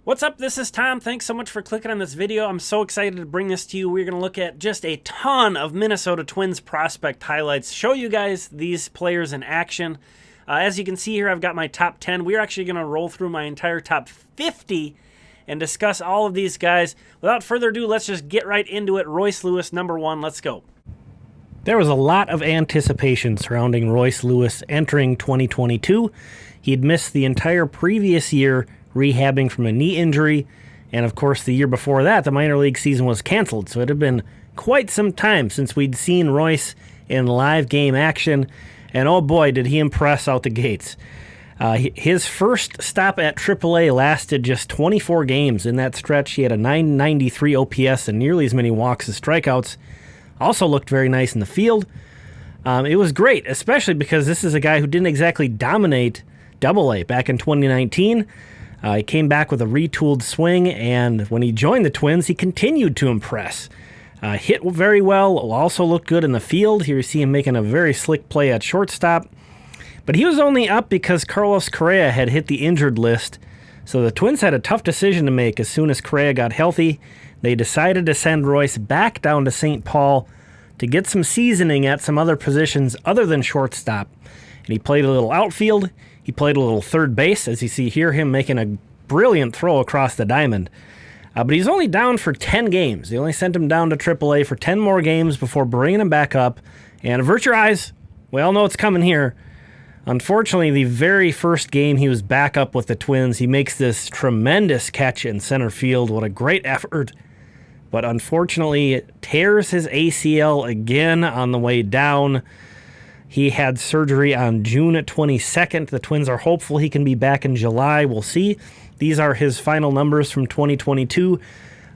What's up? This is Tom. Thanks so much for clicking on this video. I'm so excited to bring this to you. We're going to look at just a ton of Minnesota Twins prospect highlights, show you guys these players in action. As you can see here, I've got my top 10. We're actually going to roll through my entire top 50 and discuss all of these guys. Without further ado, let's just get right into it. Royce Lewis, number 1. Let's go. There was a lot of anticipation surrounding Royce Lewis entering 2022. He'd missed the entire previous year rehabbing from a knee injury, and of course the year before that, the minor league season was canceled, so it had been quite some time since we'd seen Royce in live game action, and oh boy, did he impress out the gates. His first stop at AAA lasted just 24 games. In that stretch, he had a .993 OPS and nearly as many walks as strikeouts. Also looked very nice in the field. It was great, especially because this is a guy who didn't exactly dominate AA back in 2019. He came back with a retooled swing, and when he joined the Twins, he continued to impress. Hit very well, also looked good in the field. Here you see him making a very slick play at shortstop. But he was only up because Carlos Correa had hit the injured list, so the Twins had a tough decision to make as soon as Correa got healthy. They decided to send Royce back down to St. Paul to get some seasoning at some other positions other than shortstop. And he played a little outfield. He played a little third base, as you see here, him making a brilliant throw across the diamond. But he's only down for 10 games. They only sent him down to AAA for 10 more games before bringing him back up. And avert your eyes. We all know it's coming here. Unfortunately, the very first game he was back up with the Twins, he makes this tremendous catch in center field. What a great effort. But unfortunately, it tears his ACL again on the way down. He had surgery on June 22nd. The Twins are hopeful he can be back in July. We'll see. These are his final numbers from 2022.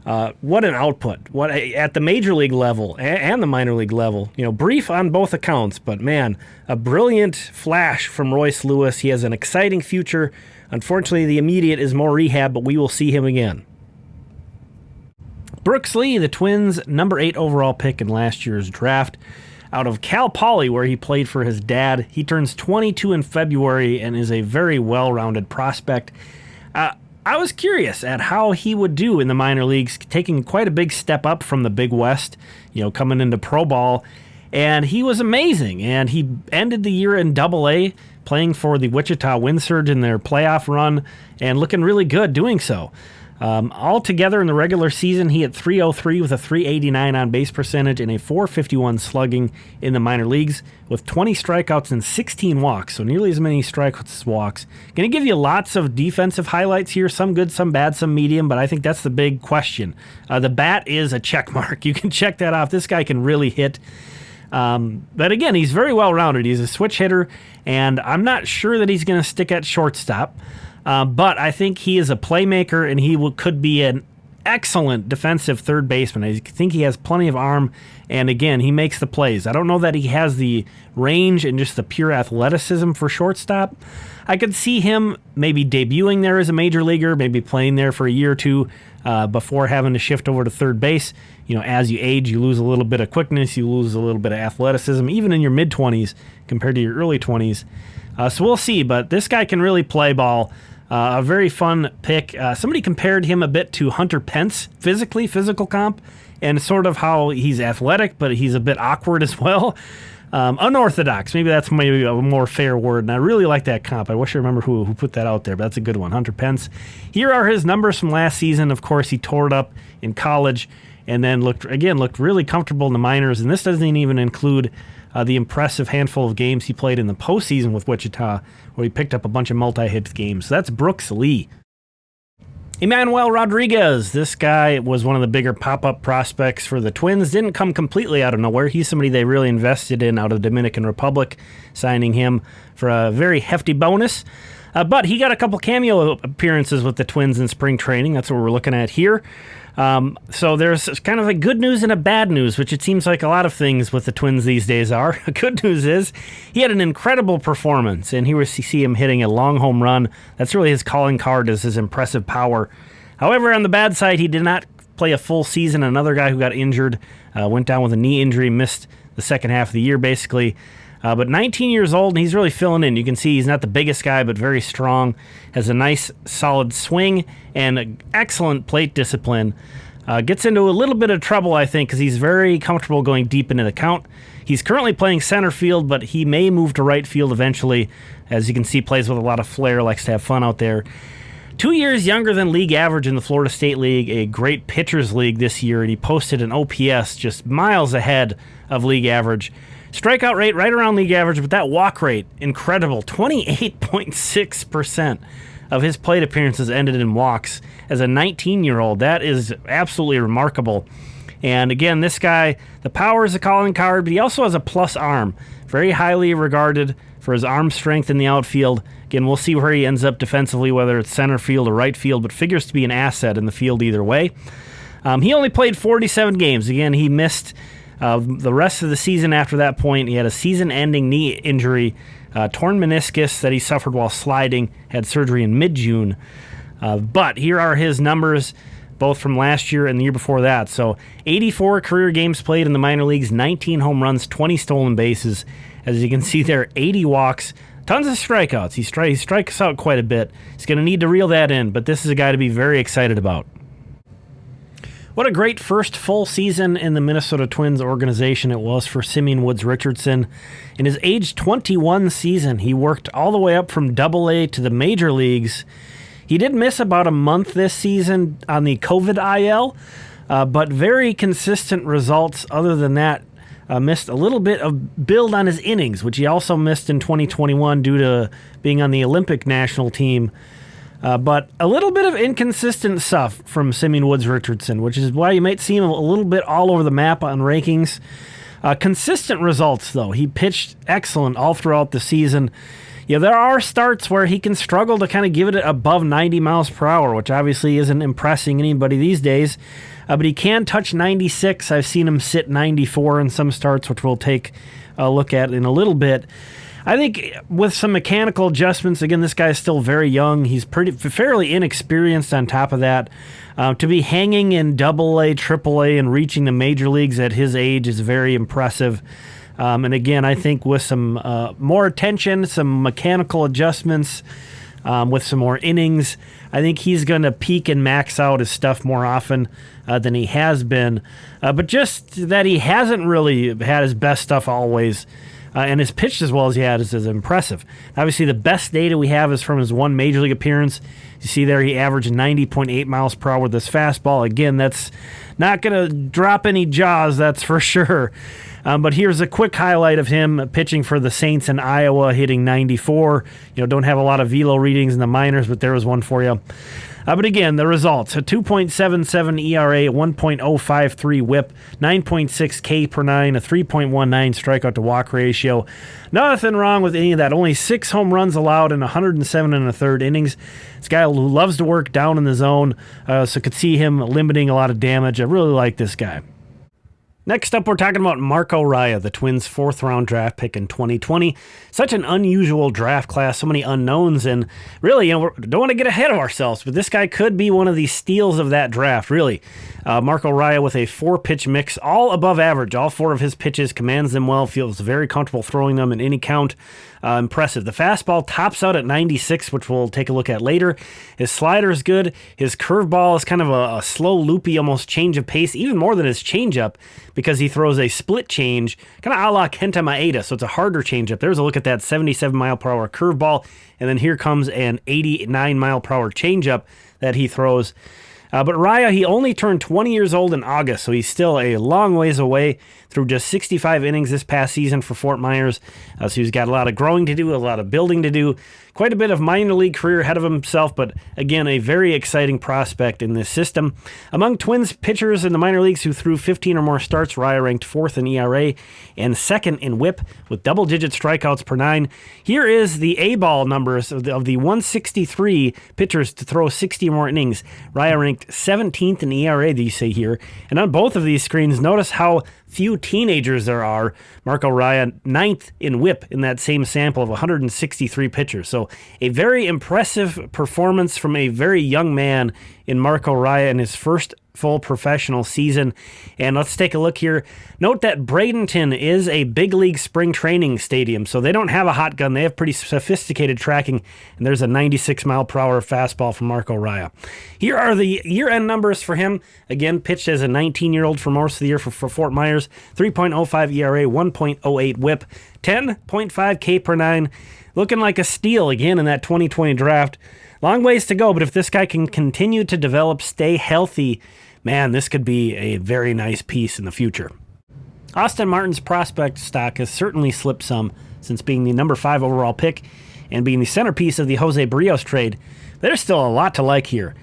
What an output. What at the major league level and the minor league level. You know, brief on both accounts, but man, a brilliant flash from Royce Lewis. He has an exciting future. Unfortunately, the immediate is more rehab, but we will see him again. Brooks Lee, the Twins' number 8 overall pick in last year's draft. Out of Cal Poly, where he played for his dad. He turns 22 in February and is a very well-rounded prospect. I was curious at how he would do in the minor leagues, taking quite a big step up from the Big West, coming into pro ball. And he was amazing. And he ended the year in AA, playing for the Wichita Wind Surge in their playoff run, and looking really good doing so. Altogether in the regular season, he hit .303 with a .389 on base percentage and a .451 slugging in the minor leagues with 20 strikeouts and 16 walks, so nearly as many strikeouts as walks. Going to give you lots of defensive highlights here, some good, some bad, some medium, but I think that's the big question. The bat is a check mark. You can check that off. This guy can really hit. But again, he's very well-rounded. He's a switch hitter, and I'm not sure that he's going to stick at shortstop. But I think he is a playmaker, and he could be an excellent defensive third baseman. I think he has plenty of arm, and again, he makes the plays. I don't know that he has the range and just the pure athleticism for shortstop. I could see him maybe debuting there as a major leaguer, maybe playing there for a year or two before having to shift over to third base. As you age, you lose a little bit of quickness, you lose a little bit of athleticism, even in your mid-20s compared to your early 20s. So we'll see, but this guy can really play ball. A very fun pick. Somebody compared him a bit to Hunter Pence, physical comp, and sort of how he's athletic, but he's a bit awkward as well. Unorthodox. Maybe that's maybe a more fair word, and I really like that comp. I wish I remember who put that out there, but that's a good one, Hunter Pence. Here are his numbers from last season. Of course, he tore it up in college and then looked really comfortable in the minors, and this doesn't even include the impressive handful of games he played in the postseason with Wichita, where he picked up a bunch of multi-hit games. So that's Brooks Lee. Emmanuel Rodriguez. This guy was one of the bigger pop-up prospects for the Twins. Didn't come completely out of nowhere. He's somebody they really invested in out of the Dominican Republic, signing him for a very hefty bonus. But he got a couple cameo appearances with the Twins in spring training. That's what we're looking at here. So there's kind of a good news and a bad news, which it seems like a lot of things with the Twins these days are. The good news is he had an incredible performance, and here we see him hitting a long home run. That's really his calling card, is his impressive power. However, on the bad side, he did not play a full season. Another guy who got injured, went down with a knee injury, missed the second half of the year, basically. But 19 years old, and he's really filling in. You can see he's not the biggest guy, but very strong. Has a nice, solid swing and excellent plate discipline. Gets into a little bit of trouble, I think, because he's very comfortable going deep into the count. He's currently playing center field, but he may move to right field eventually. As you can see, plays with a lot of flair, likes to have fun out there. 2 years younger than league average in the Florida State League, a great pitchers league this year, and he posted an OPS just miles ahead of league average. Strikeout rate right around league average, but that walk rate, incredible. 28.6% of his plate appearances ended in walks as a 19-year-old. That is absolutely remarkable. And again, this guy, the power is a calling card, but he also has a plus arm. Very highly regarded for his arm strength in the outfield. Again, we'll see where he ends up defensively, whether it's center field or right field, but figures to be an asset in the field either way. He only played 47 games. Again, he missed the rest of the season after that point. He had a season-ending knee injury, torn meniscus that he suffered while sliding, had surgery in mid-June. But here are his numbers, both from last year and the year before that. So 84 career games played in the minor leagues, 19 home runs, 20 stolen bases. As you can see there, 80 walks, tons of strikeouts. He strikes out quite a bit. He's going to need to reel that in, but this is a guy to be very excited about. What a great first full season in the Minnesota Twins organization it was for Simeon Woods Richardson. In his age 21 season, he worked all the way up from Double-A to the major leagues. He did miss about a month this season on the COVID IL, but very consistent results. Other than that, missed a little bit of build on his innings, which he also missed in 2021 due to being on the Olympic national team. But a little bit of inconsistent stuff from Simeon Woods Richardson, which is why you might see him a little bit all over the map on rankings. Consistent results, though. He pitched excellent all throughout the season. Yeah, there are starts where he can struggle to kind of give it above 90 miles per hour, which obviously isn't impressing anybody these days. But he can touch 96. I've seen him sit 94 in some starts, which we'll take a look at in a little bit. I think with some mechanical adjustments, again, this guy is still very young. He's fairly inexperienced on top of that. To be hanging in Double-A, Triple-A, and reaching the major leagues at his age is very impressive. And again, I think with some more attention, some mechanical adjustments, with some more innings, I think he's going to peak and max out his stuff more often than he has been. But just that he hasn't really had his best stuff always, and his pitched as well as he had is impressive. Obviously, the best data we have is from his one major league appearance. You see there he averaged 90.8 miles per hour with his fastball. Again, that's not going to drop any jaws, that's for sure. But here's a quick highlight of him pitching for the Saints in Iowa, hitting 94. Don't have a lot of velo readings in the minors, but there was one for you. But again, the results: a 2.77 ERA, 1.053 WHIP, 9.6 K per nine, a 3.19 strikeout to walk ratio. Nothing wrong with any of that. Only 6 home runs allowed in 107 and a third innings. This guy who loves to work down in the zone, so could see him limiting a lot of damage. I really like this guy. Next up, we're talking about Marco Raya, the Twins' 4th-round draft pick in 2020. Such an unusual draft class, so many unknowns, and really, we don't want to get ahead of ourselves, but this guy could be one of the steals of that draft, really. Marco Raya with a 4-pitch mix, all above average. All 4 of his pitches, commands them well, feels very comfortable throwing them in any count. Impressive. The fastball tops out at 96, which we'll take a look at later. His slider is good. His curveball is kind of a slow, loopy, almost change of pace, even more than his changeup, because he throws a split change, kind of a la Kenta Maeda, so it's a harder changeup. There's a look at that 77-mile-per-hour curveball, and then here comes an 89-mile-per-hour changeup that he throws. But Raya, he only turned 20 years old in August, so he's still a long ways away. Through just 65 innings this past season for Fort Myers. So he's got a lot of growing to do, a lot of building to do. Quite a bit of minor league career ahead of himself, but again, a very exciting prospect in this system. Among Twins pitchers in the minor leagues who threw 15 or more starts, Raya ranked 4th in ERA and 2nd in WHIP with double-digit strikeouts per 9. Here is the A-ball numbers of the 163 pitchers to throw 60 or more innings. Raya ranked 17th in ERA, you see here. And on both of these screens, notice how few teenagers there are. Marco Raya, 9th in WHIP in that same sample of 163 pitchers. So a very impressive performance from a very young man in Marco Raya in his first full professional season. And let's take a look here. Note that Bradenton is a big league spring training stadium, so they don't have a hot gun. They have pretty sophisticated tracking, and there's a 96-mile-per-hour fastball from Marco Raya. Here are the year-end numbers for him. Again, pitched as a 19-year-old for most of the year for Fort Myers. 3.05 ERA, 1.08 whip, 10.5 K per nine. Looking like a steal again in that 2020 draft. Long ways to go, but if this guy can continue to develop, stay healthy, man, this could be a very nice piece in the future. Austin Martin's prospect stock has certainly slipped some since being the number 5 overall pick and being the centerpiece of the Jose Barrios trade. There's still a lot to like here.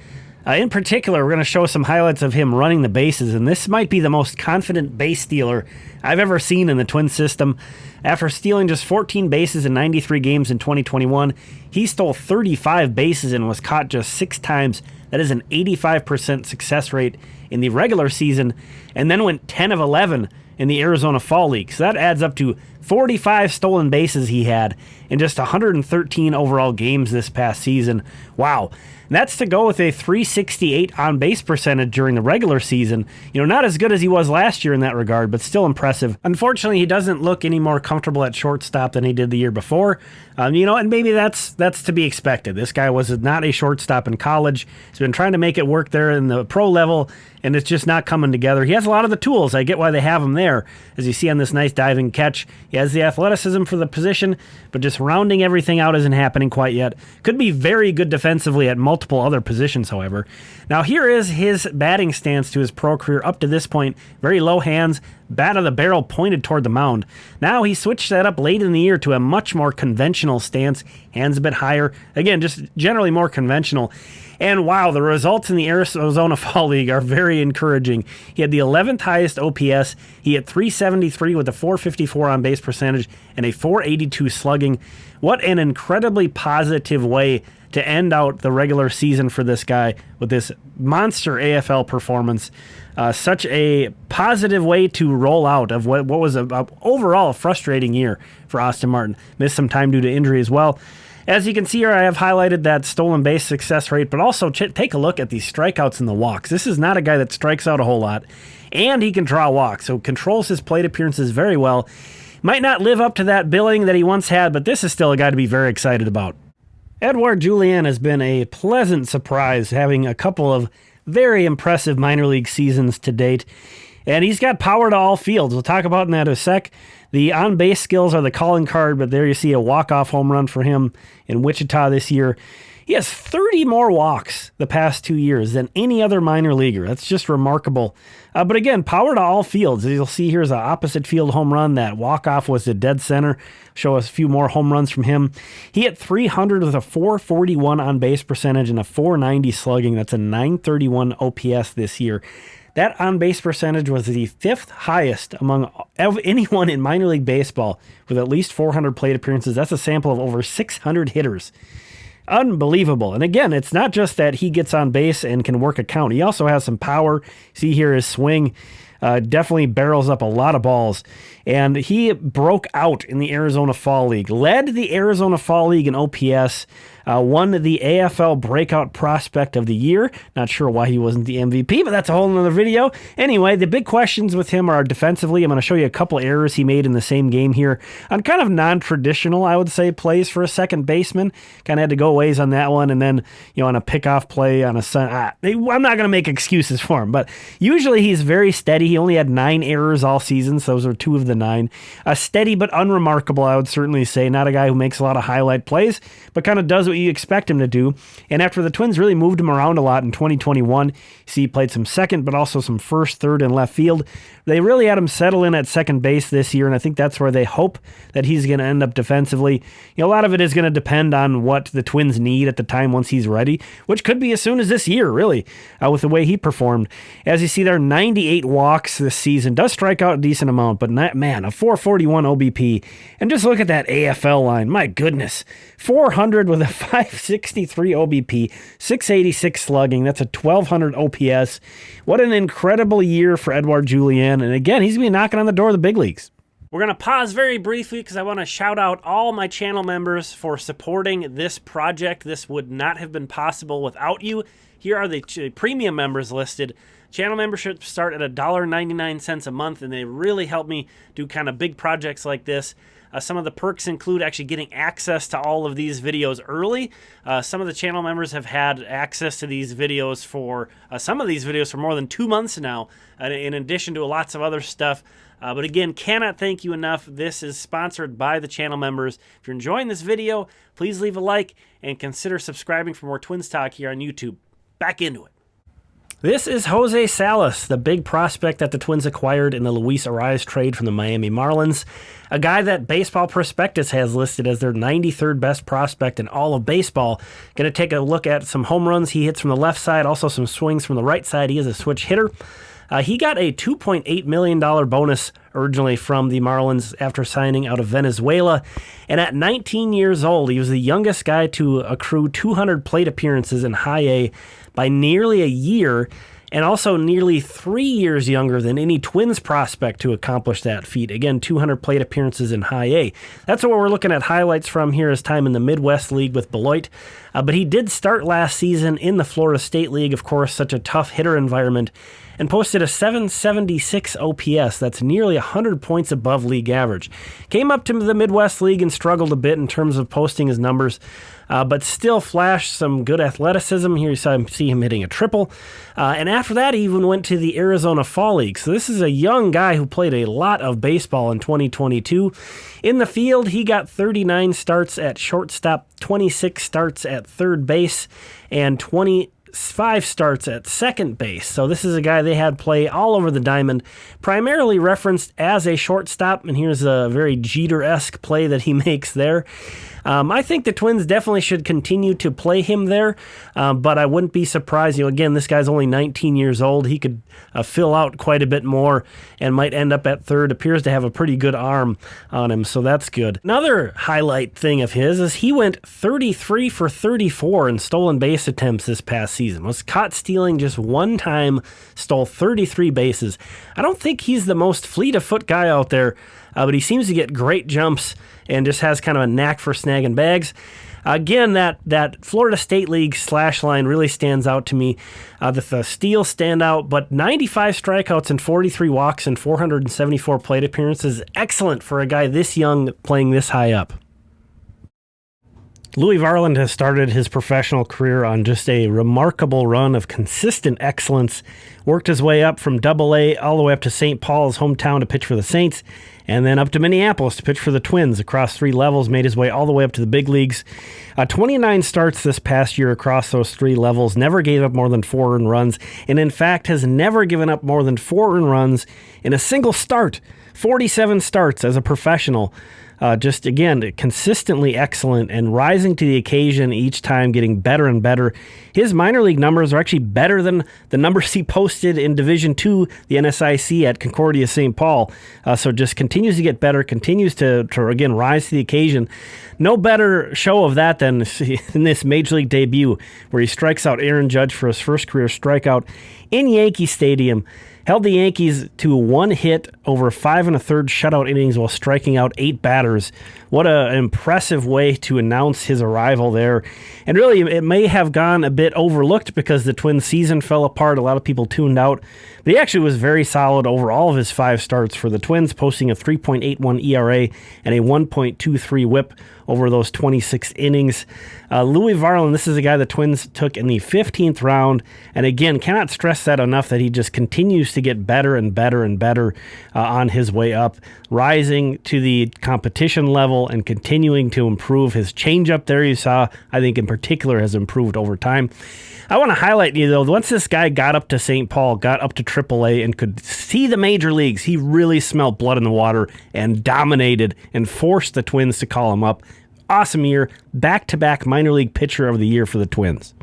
In particular, we're going to show some highlights of him running the bases, and this might be the most confident base stealer I've ever seen in the Twins system. After stealing just 14 bases in 93 games in 2021, he stole 35 bases and was caught just 6 times. That is an 85% success rate in the regular season, and then went 10 of 11 in the Arizona Fall League. So that adds up to 45 stolen bases he had in just 113 overall games this past season. Wow. And that's to go with a 368 on-base percentage during the regular season. Not as good as he was last year in that regard, but still impressive. Unfortunately, he doesn't look any more comfortable at shortstop than he did the year before. And maybe that's to be expected. This guy was not a shortstop in college. He's been trying to make it work there in the pro level, and it's just not coming together. He has a lot of the tools. I get why they have him there. As you see on this nice diving catch, he has the athleticism for the position, but just rounding everything out isn't happening quite yet. Could be very good defensively at multiple other positions, however. Now here is his batting stance to his pro career up to this point. Very low hands, bat of the barrel pointed toward the mound. Now he switched that up late in the year to a much more conventional stance, hands a bit higher. Again, just generally more conventional. And wow, the results in the Arizona Fall League are very encouraging. He had the 11th highest OPS. He hit 373 with a 454 on base percentage and a 482 slugging. What an incredibly positive way to end out the regular season for this guy with this monster AFL performance. Such a positive way to roll out of what was overall a frustrating year for Austin Martin. Missed some time due to injury as well. As you can see here, I have highlighted that stolen base success rate, but also take a look at these strikeouts and the walks. This is not a guy that strikes out a whole lot, and he can draw walks, so controls his plate appearances very well. Might not live up to that billing that he once had, but this is still a guy to be very excited about. Edouard Julien has been a pleasant surprise, having a couple of very impressive minor league seasons to date. And he's got power to all fields. We'll talk about in that in a sec. The on-base skills are the calling card, but there you see a walk-off home run for him in Wichita this year. He has 30 more walks the past 2 years than any other minor leaguer. That's just remarkable. But again, power to all fields. As you'll see, here's an opposite field home run. That walk-off was the dead center. Show us a few more home runs from him. He hit 300 with a 441 on-base percentage and a 490 slugging. That's a 931 OPS this year. That on-base percentage was the 5th highest among anyone in minor league baseball with at least 400 plate appearances. That's a sample of over 600 hitters. Unbelievable. And again, it's not just that he gets on base and can work a count. He also has some power. See here his swing. Definitely barrels up a lot of balls. And he broke out in the Arizona Fall League. Led the Arizona Fall League in OPS. Won the AFL Breakout Prospect of the Year. Not sure why he wasn't the MVP, but that's a whole nother video. Anyway, the big questions with him are defensively. I'm going to show you a couple errors he made in the same game here on kind of non-traditional, I would say, plays for a second baseman. Kind of had to go ways on that one, and then on a pickoff play on a I'm not going to make excuses for him, but usually he's very steady. He only had 9 errors all season, so those are 2 of the 9. Steady but unremarkable, I would certainly say. Not a guy who makes a lot of highlight plays, but kind of does what you expect him to do. And after the Twins really moved him around a lot in 2021, see he played some second, but also some first, third, and left field. They really had him settle in at second base this year, and I think that's where they hope that he's going to end up defensively. A lot of it is going to depend on what the Twins need at the time once he's ready, which could be as soon as this year, really, with the way he performed. As you see there, 98 walks this season. Does strike out a decent amount, but man, a 441 OBP. And just look at that AFL line. My goodness. 400 with a 563 OBP, 686 slugging. That's a 1200 OPS. What an incredible year for Edouard Julien. And again, he's going to be knocking on the door of the big leagues. We're going to pause very briefly because I want to shout out all my channel members for supporting this project. This would not have been possible without you. Here are the premium members listed. Channel memberships start at $1.99 a month, and they really help me do kind of big projects like this. Some of the perks include actually getting access to all of these videos early. Some of the channel members have had access to these videos for some of these videos for more than 2 months now, in addition to lots of other stuff. But again, cannot thank you enough. This is sponsored by the channel members. If you're enjoying this video, please leave a like and consider subscribing for more Twins talk here on YouTube. Back into it. This is Jose Salas, the big prospect that the Twins acquired in the Luis Arias trade from the Miami Marlins. A guy that Baseball Prospectus has listed as their 93rd best prospect in all of baseball. Going to take a look at some home runs he hits from the left side, also some swings from the right side. He is a switch hitter. He got a $2.8 million bonus originally from the Marlins after signing out of Venezuela. And at 19 years old, he was the youngest guy to accrue 200 plate appearances in High A by nearly a year, and also nearly 3 years younger than any Twins prospect to accomplish that feat. Again, 200 plate appearances in High A. That's what we're looking at highlights from here, his time in the Midwest League with Beloit. But he did start last season in the Florida State League, of course, such a tough hitter environment, and posted a 776 OPS. That's nearly 100 points above league average. Came up to the Midwest League and struggled a bit in terms of posting his numbers, but still flashed some good athleticism. Here you see him hitting a triple. And after that, he even went to the Arizona Fall League. So this is a young guy who played a lot of baseball in 2022. In the field, he got 39 starts at shortstop, 26 starts at third base, and 25 starts at second base. So this is a guy they had play all over the diamond, primarily referenced as a shortstop, and here's a very Jeter-esque play that he makes there. I think the Twins definitely should continue to play him there, but I wouldn't be surprised. Again, this guy's only 19 years old. He could fill out quite a bit more and might end up at third. Appears to have a pretty good arm on him, so that's good. Another highlight thing of his is he went 33 for 34 in stolen base attempts this past season. Was caught stealing just one time, stole 33 bases. I don't think he's the most fleet-of-foot guy out there, but he seems to get great jumps and just has kind of a knack for snagging bags. Again, that Florida State League slash line really stands out to me. The steals stand out, but 95 strikeouts and 43 walks and 474 plate appearances. Excellent for a guy this young playing this high up. Louie Varland has started his professional career on just a remarkable run of consistent excellence. Worked his way up from Double-A all the way up to St. Paul's hometown to pitch for the Saints, and then up to Minneapolis to pitch for the Twins across 3 levels, made his way all the way up to the big leagues. 29 starts this past year across those 3 levels, never gave up more than 4 earned runs, and in fact has never given up more than 4 earned runs in a single start. 47 starts as a professional. Just, again, consistently excellent and rising to the occasion each time, getting better and better. His minor league numbers are actually better than the numbers he posted in Division II, the NSIC at Concordia St. Paul. So just continues to get better, continues to again, rise to the occasion. No better show of that than in this Major League debut, where he strikes out Aaron Judge for his first career strikeout in Yankee Stadium. Held the Yankees to 1 hit over 5 1/3 shutout innings while striking out 8 batters. What an impressive way to announce his arrival there. And really, it may have gone a bit overlooked because the Twins season fell apart. A lot of people tuned out. But he actually was very solid over all of his 5 starts for the Twins, posting a 3.81 ERA and a 1.23 whip over those 26 innings. Louie Varland, this is a guy the Twins took in the 15th round, and again, cannot stress that enough that he just continues to get better and better and better on his way up, rising to the competition level and continuing to improve. His changeup there you saw, I think in particular, has improved over time. I want to highlight you, though, once this guy got up to St. Paul, got up to AAA, and could see the major leagues, he really smelled blood in the water and dominated and forced the Twins to call him up. Awesome year, back-to-back minor league pitcher of the year for the Twins.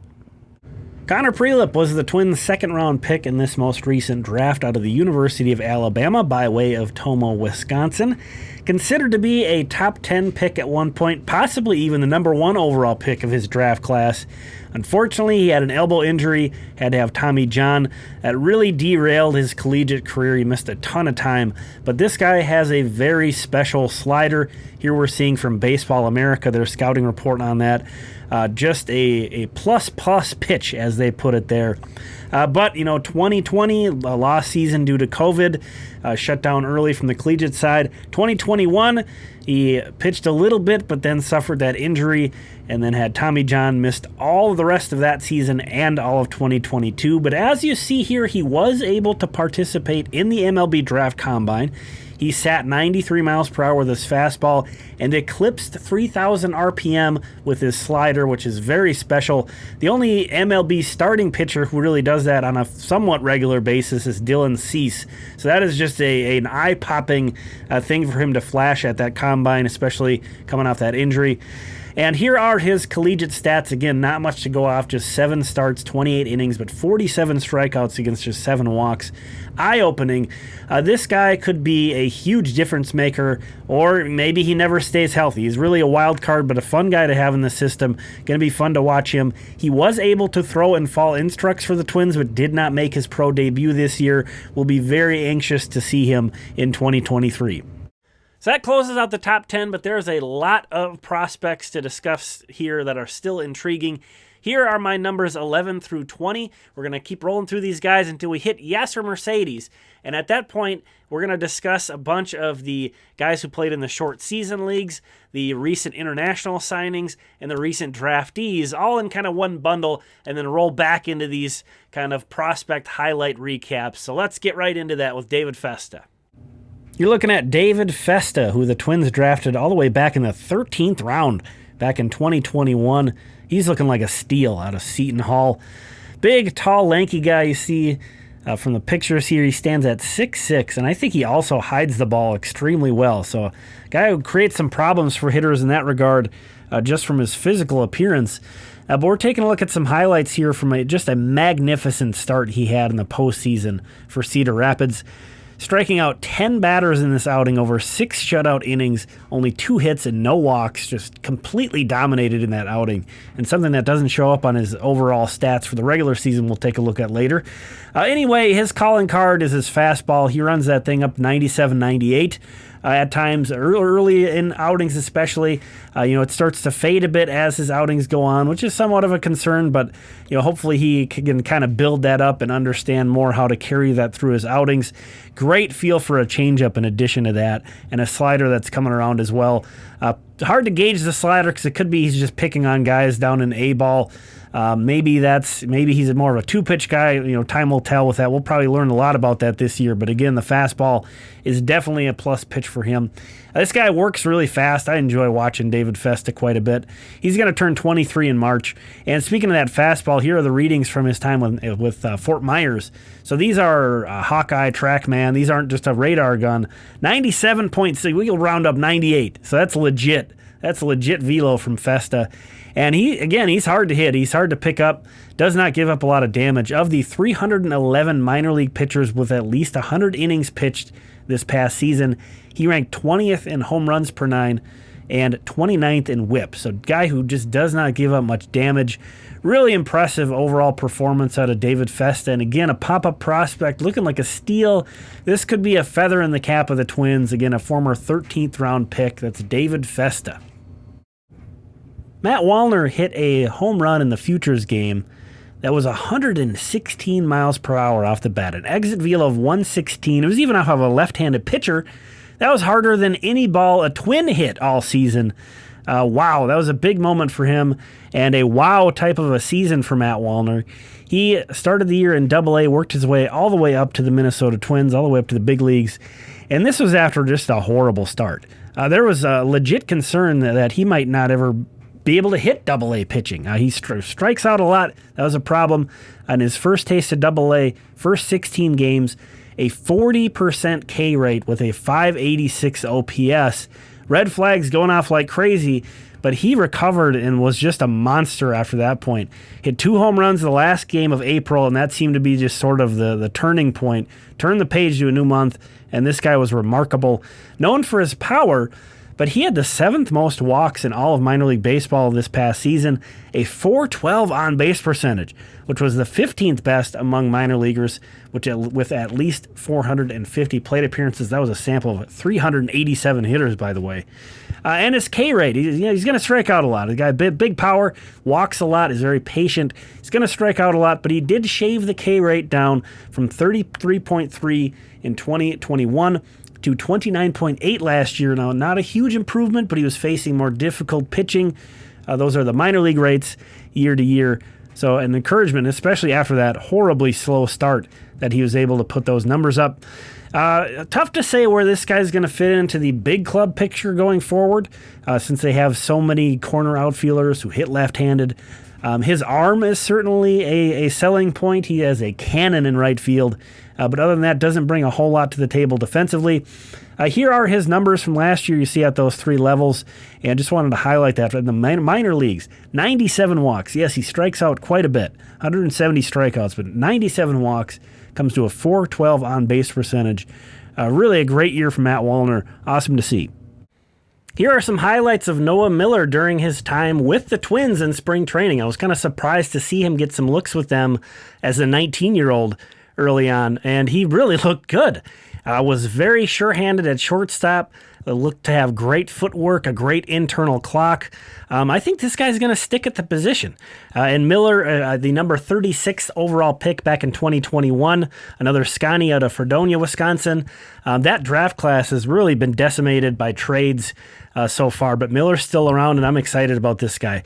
Connor Prielipp was the Twins' second-round pick in this most recent draft out of the University of Alabama by way of Tomo, Wisconsin. considered to be a top 10 pick at one point, possibly even the number 1 overall pick of his draft class. Unfortunately, he had an elbow injury, had to have Tommy John. That really derailed his collegiate career. He missed a ton of time. But this guy has a very special slider. Here we're seeing from Baseball America, their scouting report on that. Just a plus pitch, as they put it there. But, 2020, a lost season due to COVID, shut down early from the collegiate side. 2021, he pitched a little bit, but then suffered that injury, and then had Tommy John, missed all of the rest of that season and all of 2022. But as you see here, he was able to participate in the MLB Draft Combine. He sat 93 miles per hour with his fastball and eclipsed 3,000 RPM with his slider, which is very special. The only MLB starting pitcher who really does that on a somewhat regular basis is Dylan Cease. So that is just an eye-popping thing for him to flash at that combine, especially coming off that injury. And here are his collegiate stats. Again, not much to go off, just 7 starts, 28 innings, but 47 strikeouts against just 7 walks. Eye-opening. This guy could be a huge difference maker, or maybe he never stays healthy. He's really a wild card, but a fun guy to have in the system. Going to be fun to watch him. He was able to throw in fall instructs for the Twins, but did not make his pro debut this year. We'll be very anxious to see him in 2023. So that closes out the top 10, but there's a lot of prospects to discuss here that are still intriguing. Here are my numbers 11 through 20. We're going to keep rolling through these guys until we hit Yasser Mercedes. And at that point, we're going to discuss a bunch of the guys who played in the short season leagues, the recent international signings, and the recent draftees, all in kind of one bundle, and then roll back into these kind of prospect highlight recaps. So let's get right into that with David Festa. You're looking at David Festa, who the Twins drafted all the way back in the 13th round back in 2021. He's looking like a steal out of Seton Hall. Big, tall, lanky guy you see from the pictures here. He stands at 6'6", and I think he also hides the ball extremely well. So a guy who creates some problems for hitters in that regard just from his physical appearance. But we're taking a look at some highlights here from just a magnificent start he had in the postseason for Cedar Rapids. Striking out 10 batters in this outing over 6 shutout innings, only 2 hits and no walks, just completely dominated in that outing. And something that doesn't show up on his overall stats for the regular season we'll take a look at later. Anyway, his calling card is his fastball. He runs that thing up 97, 98. At times, early in outings especially, it starts to fade a bit as his outings go on, which is somewhat of a concern, but hopefully he can kind of build that up and understand more how to carry that through his outings. Great feel for a changeup in addition to that, and a slider that's coming around as well. Hard to gauge the slider because it could be he's just picking on guys down in A-ball. Maybe he's more of a 2-pitch guy. Time will tell with that. We'll probably learn a lot about that this year. But again, the fastball is definitely a plus pitch for him. This guy works really fast. I enjoy watching David Festa quite a bit. He's going to turn 23 in March. And speaking of that fastball, here are the readings from his time with Fort Myers. So these are Hawkeye TrackMan. These aren't just a radar gun. 97.6. We can round up 98. So that's legit. That's legit velo from Festa. And he's hard to hit. He's hard to pick up. Does not give up a lot of damage. Of the 311 minor league pitchers with at least 100 innings pitched this past season, he ranked 20th in home runs per 9 and 29th in whip. So guy who just does not give up much damage. Really impressive overall performance out of David Festa. And again, a pop-up prospect looking like a steal. This could be a feather in the cap of the Twins. Again, a former 13th round pick. That's David Festa. Matt Wallner hit a home run in the Futures game that was 116 miles per hour off the bat. An exit velo of 116. It was even off of a left-handed pitcher. That was harder than any ball a Twin hit all season. Wow, that was a big moment for him and a wow type of a season for Matt Wallner. He started the year in Double-A, worked his way all the way up to the Minnesota Twins, all the way up to the big leagues. And this was after just a horrible start. There was a legit concern that he might not ever be able to hit Double-A pitching. He strikes out a lot. That was a problem. On his first taste of Double-A, first 16 games, a 40% K rate with a 586 OPS, red flags going off like crazy, but he recovered and was just a monster after that point. Hit 2 home runs the last game of April, and that seemed to be just sort of the turning point. Turned the page to a new month, and this guy was remarkable. Known for his power, but he had the 7th most walks in all of minor league baseball this past season, a .412 on-base percentage, which was the 15th best among minor leaguers, with at least 450 plate appearances. That was a sample of 387 hitters, by the way. And his K rate, he's going to strike out a lot. The guy, big power, walks a lot, is very patient. He's going to strike out a lot, but he did shave the K rate down from 33.3 in 2021 to 29.8 last year. Now, not a huge improvement, but he was facing more difficult pitching. Those are the minor league rates year to year. So an encouragement, especially after that horribly slow start, that he was able to put those numbers up. Tough to say where this guy's going to fit into the big club picture going forward, since they have so many corner outfielders who hit left-handed. His arm is certainly a selling point. He has a cannon in right field, but other than that, doesn't bring a whole lot to the table defensively. Here are his numbers from last year. You see at those 3 levels, and just wanted to highlight that. In the minor leagues, 97 walks. Yes, he strikes out quite a bit, 170 strikeouts, but 97 walks, comes to a .412 on-base percentage. Really a great year for Matt Wallner. Awesome to see. Here are some highlights of Noah Miller during his time with the Twins in spring training. I was kind of surprised to see him get some looks with them as a 19-year-old early on, and he really looked good. Was very sure-handed at shortstop, looked to have great footwork, a great internal clock. I think this guy's going to stick at the position. And Miller, the number 36 overall pick back in 2021, another Scotty out of Fredonia, Wisconsin. That draft class has really been decimated by trades so far, but Miller's still around, and I'm excited about this guy.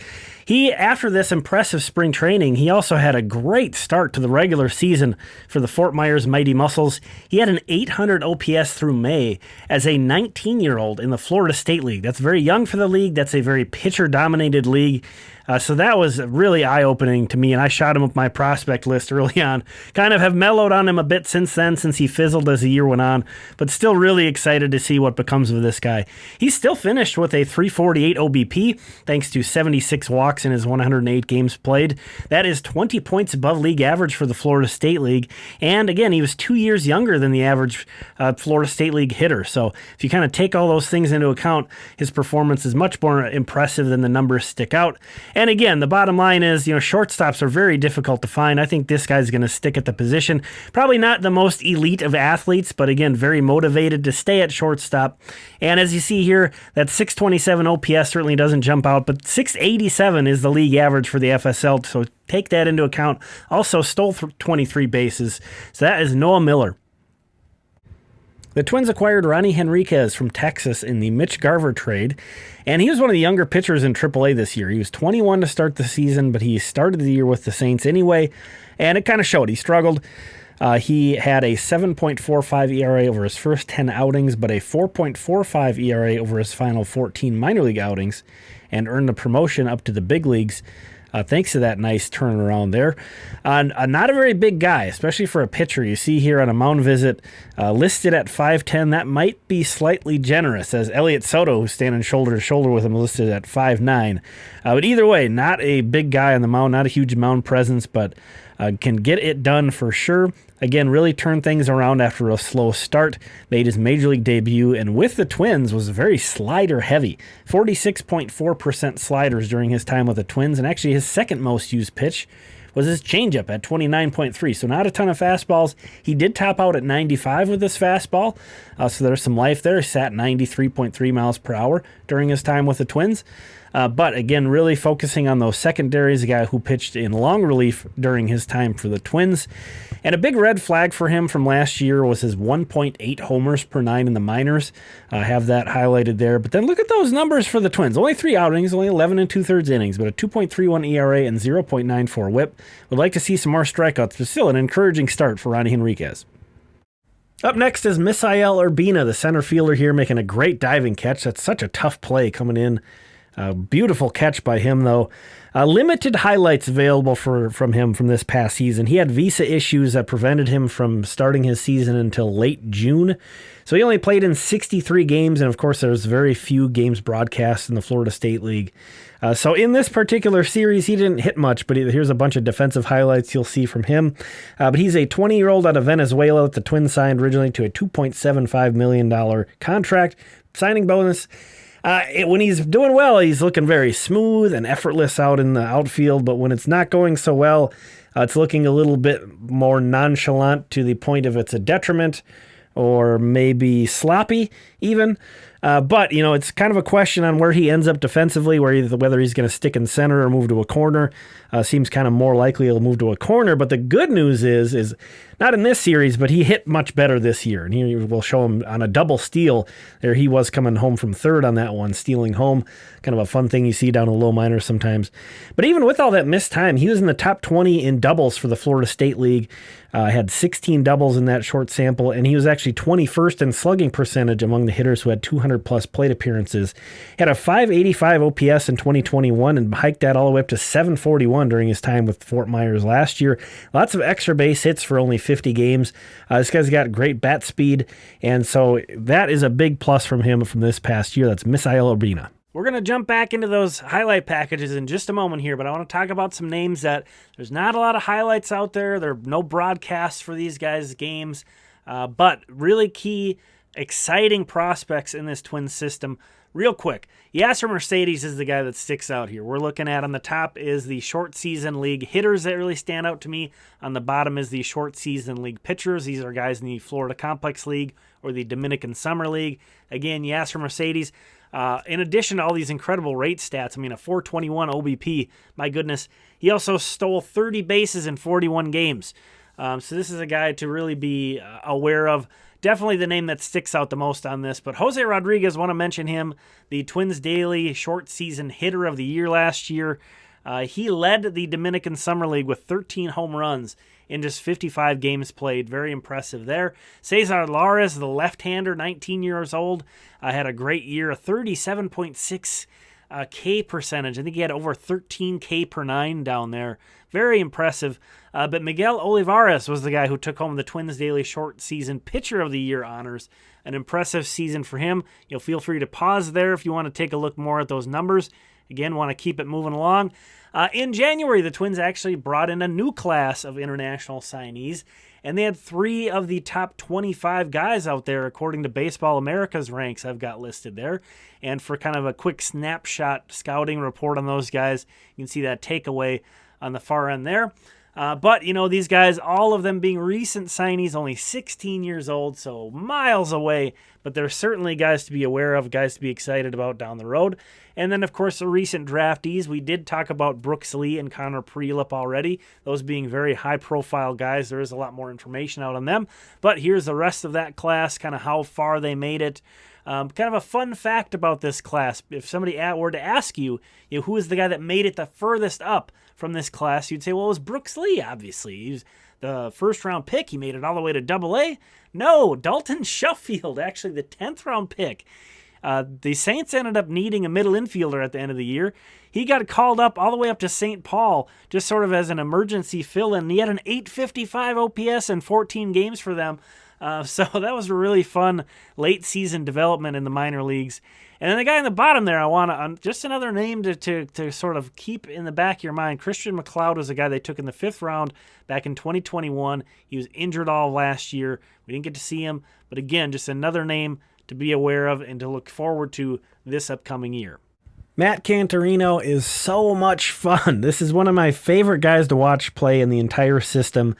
After this impressive spring training, he also had a great start to the regular season for the Fort Myers Mighty Muscles. He had an 800 OPS through May as a 19-year-old in the Florida State League. That's very young for the league. That's a very pitcher-dominated league. So that was really eye-opening to me, and I shot him up my prospect list early on. Kind of have mellowed on him a bit since then, since he fizzled as the year went on, but still really excited to see what becomes of this guy. He's still finished with a .348 OBP, thanks to 76 walks in his 108 games played. That is 20 points above league average for the Florida State League, and again, he was 2 years younger than the average Florida State League hitter. So if you kind of take all those things into account, his performance is much more impressive than the numbers stick out. And again, the bottom line is, shortstops are very difficult to find. I think this guy's going to stick at the position. Probably not the most elite of athletes, but again, very motivated to stay at shortstop. And as you see here, that 627 OPS certainly doesn't jump out, but 687 is the league average for the FSL, so take that into account. Also stole 23 bases, so that is Noah Miller. The Twins acquired Ronny Henriquez from Texas in the Mitch Garver trade, and he was one of the younger pitchers in AAA this year. He was 21 to start the season, but he started the year with the Saints anyway, and it kind of showed. He struggled. He had a 7.45 ERA over his first 10 outings, but a 4.45 ERA over his final 14 minor league outings, and earned the promotion up to the big leagues. Thanks to that nice turnaround there. Not a very big guy, especially for a pitcher. You see here on a mound visit, listed at 5'10". That might be slightly generous, as Elliot Soto, who's standing shoulder to shoulder with him, listed at 5'9". But either way, not a big guy on the mound, not a huge mound presence, but can get it done for sure. Again, really turned things around after a slow start, made his major league debut, and with the Twins was very slider heavy. 46.4% sliders during his time with the Twins, and actually his second most used pitch was his changeup at 29.3. So not a ton of fastballs. He did top out at 95 with this fastball, so there's some life there. He sat 93.3 miles per hour during his time with the Twins. But again, really focusing on those secondaries, a guy who pitched in long relief during his time for the Twins. And a big red flag for him from last year was his 1.8 homers per 9 in the minors. I have that highlighted there. But then look at those numbers for the Twins. Only 3 outings, only 11 2/3 innings, but a 2.31 ERA and 0.94 whip. Would like to see some more strikeouts, but still an encouraging start for Ronny Henriquez. Up next is Misael Urbina, the center fielder here, making a great diving catch. That's such a tough play coming in Beautiful catch by him, though. Limited highlights available from him from this past season. He had visa issues that prevented him from starting his season until late June. So he only played in 63 games, and of course there's very few games broadcast in the Florida State League. So in this particular series, he didn't hit much, but here's a bunch of defensive highlights you'll see from him. But he's a 20-year-old out of Venezuela that the Twins signed originally to a $2.75 million contract. Signing bonus. When he's doing well, he's looking very smooth and effortless out in the outfield, but when it's not going so well, it's looking a little bit more nonchalant to the point of it's a detriment or maybe sloppy even. But, it's kind of a question on where he ends up defensively, whether he's going to stick in center or move to a corner. Seems kind of more likely he'll move to a corner. But the good news is not in this series, but he hit much better this year. And here we'll show him on a double steal. There he was coming home from third on that one, stealing home. Kind of a fun thing you see down in low minors sometimes. But even with all that missed time, he was in the top 20 in doubles for the Florida State League. Had 16 doubles in that short sample, and he was actually 21st in slugging percentage among the hitters who had 200-plus plate appearances. He had a 585 OPS in 2021 and hiked that all the way up to 741 during his time with Fort Myers last year. Lots of extra base hits for only 50 games. This guy's got great bat speed, and so that is a big plus from him from this past year. That's Misael Urbina. We're going to jump back into those highlight packages in just a moment here, but I want to talk about some names that there's not a lot of highlights out there. There are no broadcasts for these guys' games, but really key, exciting prospects in this Twins system. Real quick, Yasser Mercedes is the guy that sticks out here. We're looking at on the top is the short season league hitters that really stand out to me. On the bottom is the short season league pitchers. These are guys in the Florida Complex League or the Dominican Summer League. Again, Yasser Mercedes. In addition to all these incredible rate stats, a 421 OBP, my goodness, he also stole 30 bases in 41 games. So this is a guy to really be aware of. Definitely the name that sticks out the most on this. But Jose Rodriguez, want to mention him, the Twins Daily short season hitter of the year last year. He led the Dominican Summer League with 13 home runs in just 55 games played. Very impressive there. Cesar Lares, the left-hander, 19 years old, had a great year, a 37.6 K percentage. I think he had over 13 K per nine down there. Very impressive. But Miguel Olivares was the guy who took home the Twins Daily short season pitcher of the year honors. An impressive season for him. You'll feel free to pause there if you want to take a look more at those numbers. Again, want to keep it moving along. In January, the Twins actually brought in a new class of international signees, and they had 3 of the top 25 guys out there, according to Baseball America's ranks I've got listed there. And for kind of a quick snapshot scouting report on those guys, you can see that takeaway on the far end there. But, these guys, all of them being recent signees, only 16 years old, so miles away. But they're certainly guys to be aware of, guys to be excited about down the road. And then, of course, the recent draftees. We did talk about Brooks Lee and Connor Prielipp already, those being very high-profile guys. There is a lot more information out on them. But here's the rest of that class, kind of how far they made it. Kind of a fun fact about this class. If somebody were to ask you, who is the guy that made it the furthest up from this class, you'd say, well, it was Brooks Lee, obviously. He was the first-round pick. He made it all the way to Double-A. No, Dalton Sheffield, actually the 10th-round pick. The Saints ended up needing a middle infielder at the end of the year. He got called up all the way up to St. Paul, just sort of as an emergency fill-in. He had an 855 OPS in 14 games for them. So that was a really fun late-season development in the minor leagues. And then the guy in the bottom there, I want to just another name to sort of keep in the back of your mind. Christian McLeod was a guy they took in the 5th round back in 2021. He was injured all last year. We didn't get to see him. But again, just another name to be aware of and to look forward to this upcoming year. Matt Canterino is so much fun. This is one of my favorite guys to watch play in the entire system.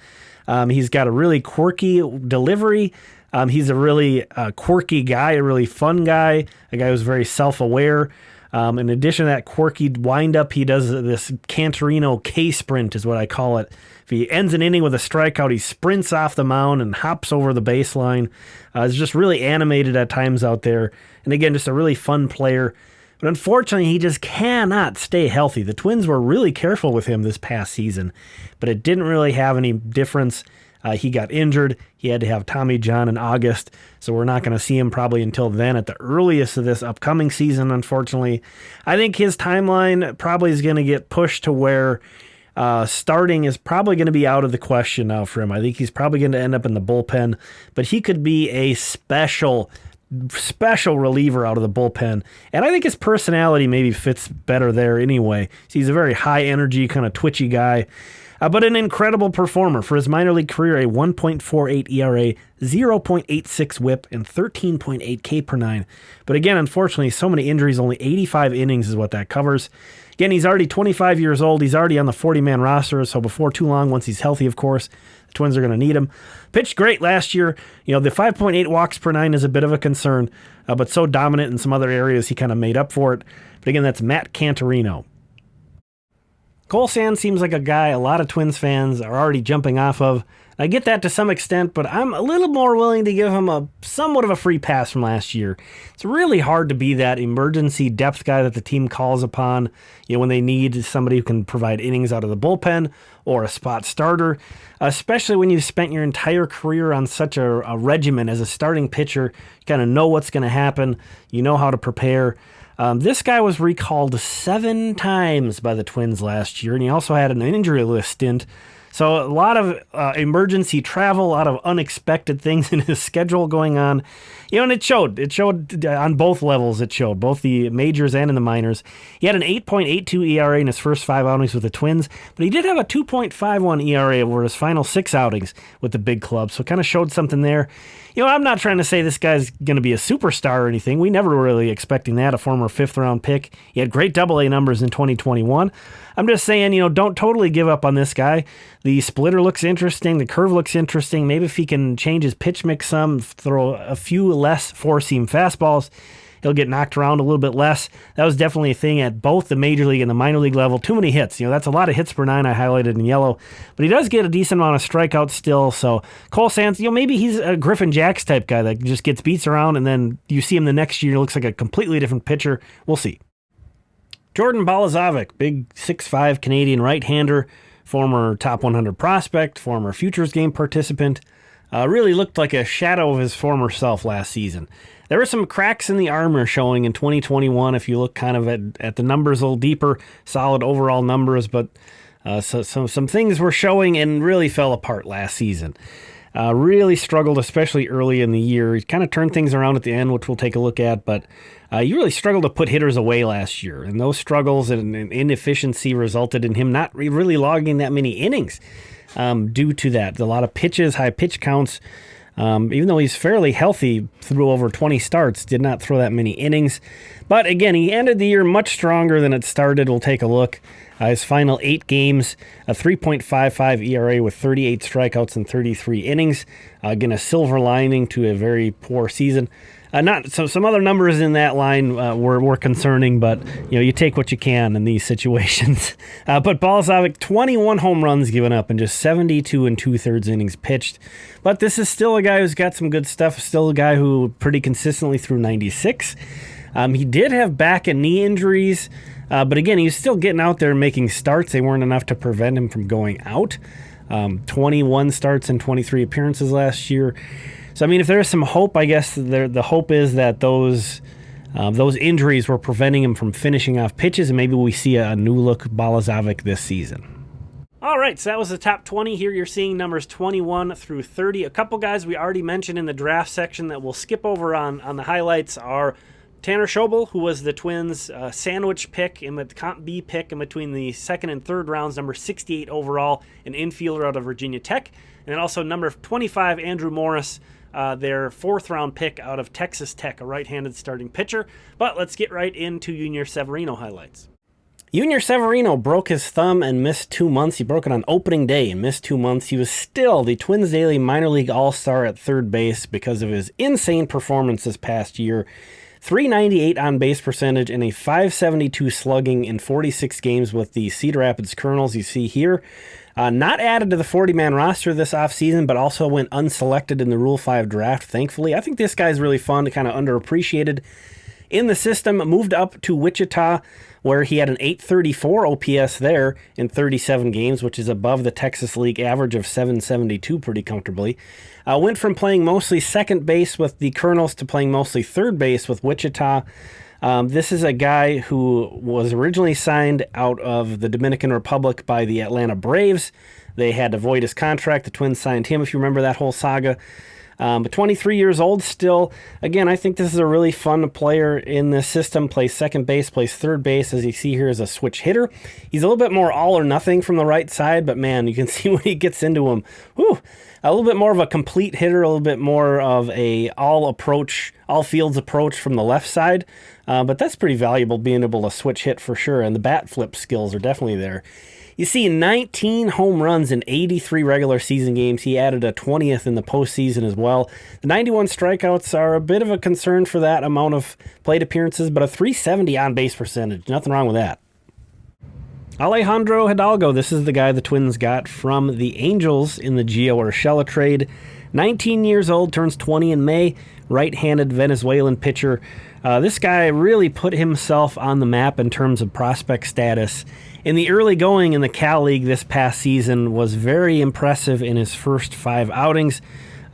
He's got a really quirky delivery. He's a really quirky guy, a really fun guy, a guy who's very self-aware. In addition to that quirky wind-up, he does this Canterino K-sprint is what I call it. If he ends an inning with a strikeout, he sprints off the mound and hops over the baseline. It's just really animated at times out there. And again, just a really fun player. But unfortunately, he just cannot stay healthy. The Twins were really careful with him this past season, but it didn't really have any difference. He got injured. He had to have Tommy John in August, so we're not going to see him probably until then at the earliest of this upcoming season, unfortunately. I think his timeline probably is going to get pushed to where starting is probably going to be out of the question now for him. I think he's probably going to end up in the bullpen, but he could be a special reliever out of the bullpen. And I think his personality maybe fits better there anyway. He's a very high energy, kind of twitchy guy, but an incredible performer. For his minor league career, a 1.48 ERA, 0.86 whip, and 13.8 K per nine. But again, unfortunately, so many injuries, only 85 innings is what that covers. Again, he's already 25 years old. He's already on the 40-man roster, so before too long, once he's healthy, of course, the Twins are going to need him. Pitched great last year. The 5.8 walks per nine is a bit of a concern, but so dominant in some other areas, he kind of made up for it. But again, that's Matt Canterino. Cole Sands seems like a guy a lot of Twins fans are already jumping off of. I get that to some extent, but I'm a little more willing to give him somewhat of a free pass from last year. It's really hard to be that emergency depth guy that the team calls upon, when they need somebody who can provide innings out of the bullpen or a spot starter, especially when you've spent your entire career on such a regimen as a starting pitcher. You kind of know what's going to happen. You know how to prepare. This guy was recalled 7 times by the Twins last year, and he also had an injury list stint. So a lot of emergency travel, a lot of unexpected things in his schedule going on. And it showed. It showed on both levels. It showed, both the majors and in the minors. He had an 8.82 ERA in his first 5 outings with the Twins, but he did have a 2.51 ERA over his final 6 outings with the big club, so kind of showed something there. I'm not trying to say this guy's going to be a superstar or anything. We never were really expecting that, a former 5th-round pick. He had great AA numbers in 2021. I'm just saying, don't totally give up on this guy. The splitter looks interesting. The curve looks interesting. Maybe if he can change his pitch mix some, throw a few less 4-seam fastballs, he'll get knocked around a little bit less. That was definitely a thing at both the major league and the minor league level. Too many hits. That's a lot of hits per nine I highlighted in yellow. But he does get a decent amount of strikeouts still. So Cole Sands, maybe he's a Griffin Jacks type guy that just gets beats around, and then you see him the next year, looks like a completely different pitcher. We'll see. Jordan Balazovic, big 6'5" Canadian right-hander, former top 100 prospect, former Futures Game participant. Really looked like a shadow of his former self last season. There were some cracks in the armor showing in 2021 if you look kind of at the numbers a little deeper, solid overall numbers, but some things were showing and really fell apart last season. Really struggled, especially early in the year. He kind of turned things around at the end, which we'll take a look at, but you really struggled to put hitters away last year, and those struggles and inefficiency resulted in him not really logging that many innings due to that. A lot of pitches, high pitch counts. Even though he's fairly healthy, threw over 20 starts, did not throw that many innings. But again, he ended the year much stronger than it started. We'll take a look. His final 8 games, a 3.55 ERA with 38 strikeouts and 33 innings. Again, a silver lining to a very poor season. Some other numbers in that line were concerning, but you take what you can in these situations. But Balazovic, 21 home runs given up in just 72 2/3 innings pitched. But this is still a guy who's got some good stuff. Still a guy who pretty consistently threw 96. He did have back and knee injuries, but again, he was still getting out there and making starts. They weren't enough to prevent him from going out. 21 starts and 23 appearances last year. So, if there's some hope, I guess the hope is that those injuries were preventing him from finishing off pitches, and maybe we see a new-look Balazovic this season. All right, so that was the top 20. Here you're seeing numbers 21 through 30. A couple guys we already mentioned in the draft section that we'll skip over on the highlights are Tanner Schobel, who was the Twins' sandwich pick, in the Comp B pick in between the 2nd and 3rd rounds, number 68 overall, an infielder out of Virginia Tech. And then also number 25, Andrew Morris, their 4th-round pick out of Texas Tech, a right-handed starting pitcher. But let's get right into Yunior Severino highlights. Yunior Severino broke his thumb and missed 2 months. He broke it on opening day and missed 2 months. He was still the Twins Daily Minor League All-Star at third base because of his insane performance this past year. 398 on-base percentage and a 572 slugging in 46 games with the Cedar Rapids Colonels, you see here. Not added to the 40-man roster this offseason, but also went unselected in the Rule 5 draft, thankfully. I think this guy's really fun, kind of underappreciated. in the system, moved up to Wichita, where he had an 834 OPS there in 37 games, which is above the Texas League average of 772 pretty comfortably. Went from playing mostly second base with the Colonels to playing mostly third base with Wichita. This is a guy who was originally signed out of the Dominican Republic by the Atlanta Braves. They had to void his contract. The Twins signed him, if you remember that whole saga. But 23 years old still. Again, I think this is a really fun player in this system. Plays second base, plays third base, as you see here, as a switch hitter. He's a little bit more all or nothing from the right side, but man, you can see when he gets into him. Whew, a little bit more of a complete hitter, a little bit more of a all fields approach from the left side. But that's pretty valuable, being able to switch hit for sure, and the bat flip skills are definitely there. You see 19 home runs in 83 regular season games. He added a 20th in the postseason as well. The 91 strikeouts are a bit of a concern for that amount of plate appearances, but a 370 on-base percentage. Nothing wrong with that. Alejandro Hidalgo, this is the guy the Twins got from the Angels in the Gio Urshela trade. 19 years old, turns 20 in May, right-handed Venezuelan pitcher. This guy really put himself on the map in terms of prospect status. In the early going in the Cal League this past season, was very impressive in his first 5 outings.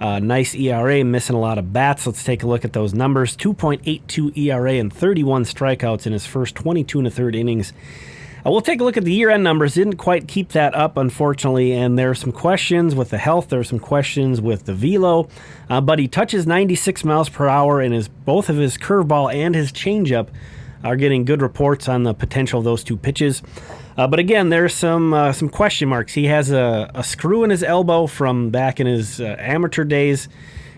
Nice ERA, missing a lot of bats. Let's take a look at those numbers. 2.82 ERA and 31 strikeouts in his first 22 1/3 innings. We'll take a look at the year-end numbers. Didn't quite keep that up, unfortunately, and there are some questions with the health. There are some questions with the velo, but he touches 96 miles per hour, and both of his curveball and his changeup are getting good reports on the potential of those two pitches. But again, there's some question marks. He has a screw in his elbow from back in his amateur days.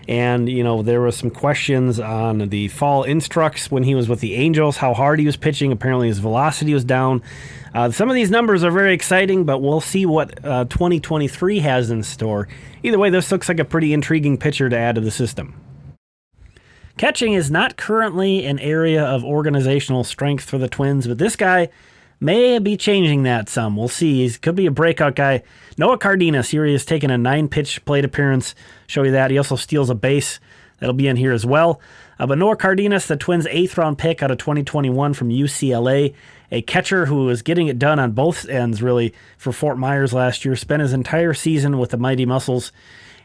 And, there were some questions on the fall instructs when he was with the Angels, how hard he was pitching. Apparently his velocity was down. Some of these numbers are very exciting, but we'll see what 2023 has in store. Either way, this looks like a pretty intriguing pitcher to add to the system. Catching is not currently an area of organizational strength for the Twins, but this guy may be changing that some. We'll see. He could be a breakout guy. Noah Cardenas, here he has taken a 9-pitch plate appearance. Show you that. He also steals a base. That'll be in here as well. But Noah Cardenas, the Twins' 8th-round pick out of 2021 from UCLA, a catcher who was getting it done on both ends, really, for Fort Myers last year. Spent his entire season with the Mighty Muscles.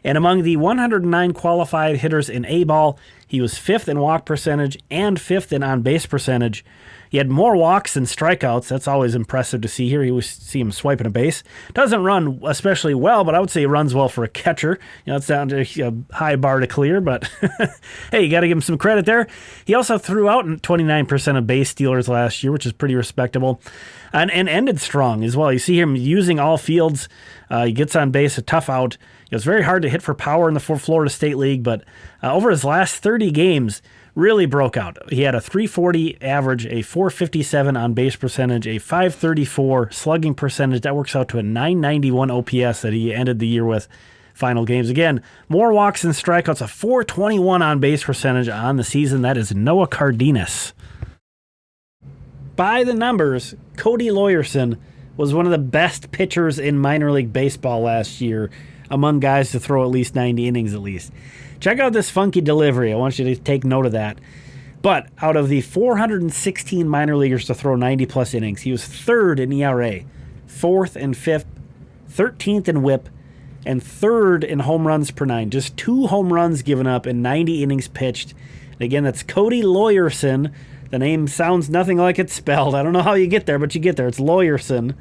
And among the 109 qualified hitters in A-ball, he was 5th in walk percentage and 5th in on-base percentage. He had more walks than strikeouts. That's always impressive to see here. You see him swiping a base. Doesn't run especially well, but I would say he runs well for a catcher. It's down to a high bar to clear, but hey, you got to give him some credit there. He also threw out 29% of base stealers last year, which is pretty respectable, and ended strong as well. You see him using all fields. He gets on base, a tough out. It was very hard to hit for power in the Florida State League, but over his last 30 games, really broke out. He had a 340 average, a 457 on base percentage, a 534 slugging percentage. That works out to a 991 OPS that he ended the year with final games. Again, more walks than strikeouts, a 421 on base percentage on the season. That is Noah Cardenas. By the numbers, Cody Laweryson was one of the best pitchers in minor league baseball last year among guys to throw at least 90 innings at least. Check out this funky delivery. I want you to take note of that. But out of the 416 minor leaguers to throw 90-plus innings, he was 3rd in ERA, 4th and 5th, 13th in WHIP, and 3rd in home runs per 9. Just 2 home runs given up in 90 innings pitched. And again, that's Cody Laweryson. The name sounds nothing like it's spelled. I don't know how you get there, but you get there. It's Laweryson.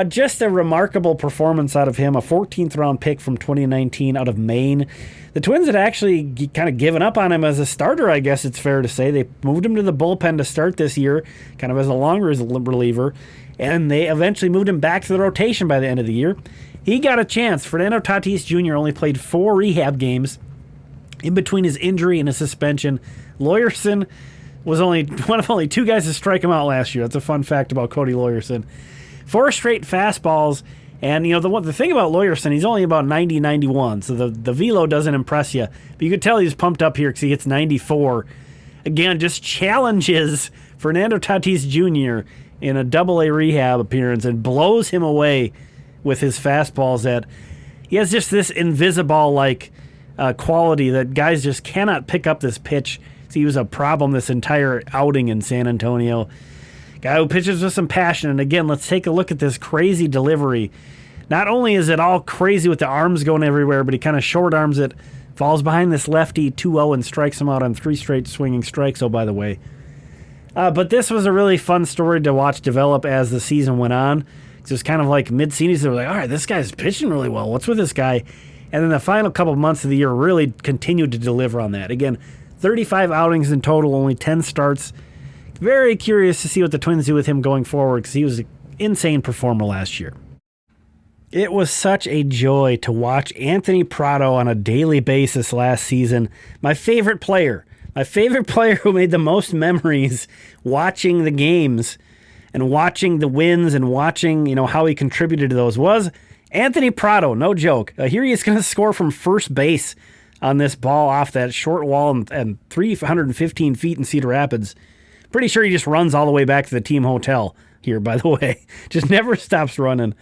Just a remarkable performance out of him, a 14th-round pick from 2019 out of Maine. The Twins had actually kind of given up on him as a starter, I guess it's fair to say. They moved him to the bullpen to start this year, kind of as a long reliever, and they eventually moved him back to the rotation by the end of the year. He got a chance. Fernando Tatis Jr. only played 4 rehab games in between his injury and his suspension. Laweryson was one of only 2 guys to strike him out last year. That's a fun fact about Cody Laweryson. 4 straight fastballs, and the thing about Laweryson, he's only about 90-91, so the velo doesn't impress you. But you could tell he's pumped up here because he hits 94. Again, just challenges Fernando Tatis Jr. in a Double-A rehab appearance and blows him away with his fastballs. That he has just this invisible-like quality that guys just cannot pick up this pitch. He was a problem this entire outing in San Antonio. Guy who pitches with some passion. And again, let's take a look at this crazy delivery. Not only is it all crazy with the arms going everywhere, but he kind of short arms it, falls behind this lefty 2-0 and strikes him out on 3 straight swinging strikes, oh, by the way. But this was a really fun story to watch develop as the season went on. It was kind of like mid-season, they were like, all right, this guy's pitching really well. What's with this guy? And then the final couple of months of the year really continued to deliver on that. Again, 35 outings in total, only 10 starts. Very curious to see what the Twins do with him going forward because he was an insane performer last year. It was such a joy to watch Anthony Prato on a daily basis last season. My favorite player who made the most memories watching the games and watching the wins and watching, how he contributed to those was Anthony Prato. No joke. Here he is going to score from first base on this ball off that short wall and 315 feet in Cedar Rapids. Pretty sure he just runs all the way back to the team hotel here, by the way. Just never stops running.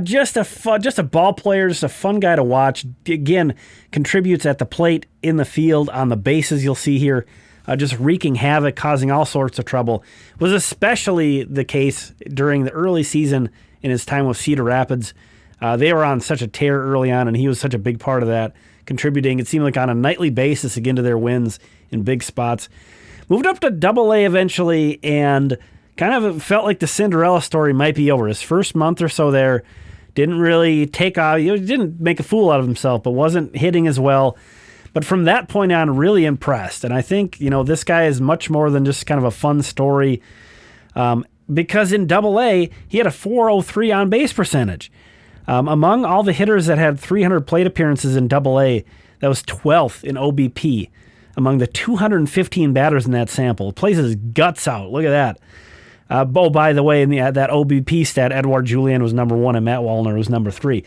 Just a ball player, just a fun guy to watch. Again, contributes at the plate, in the field, on the bases you'll see here. Just wreaking havoc, causing all sorts of trouble. Was especially the case during the early season in his time with Cedar Rapids. They were on such a tear early on, and he was such a big part of that, contributing, it seemed like, on a nightly basis again to their wins in big spots. Moved up to Double-A eventually, and kind of felt like the Cinderella story might be over. His first month or so there didn't really take off. He didn't make a fool out of himself, but wasn't hitting as well. But from that point on, really impressed. And I think, this guy is much more than just kind of a fun story because in Double-A, he had a .403 on-base percentage. Among all the hitters that had 300 plate appearances in Double-A, that was 12th in OBP among the 215 batters in that sample. Plays his guts out. Look at that. By the way, in that OBP stat, Edouard Julien was number 1 and Matt Wallner was number 3.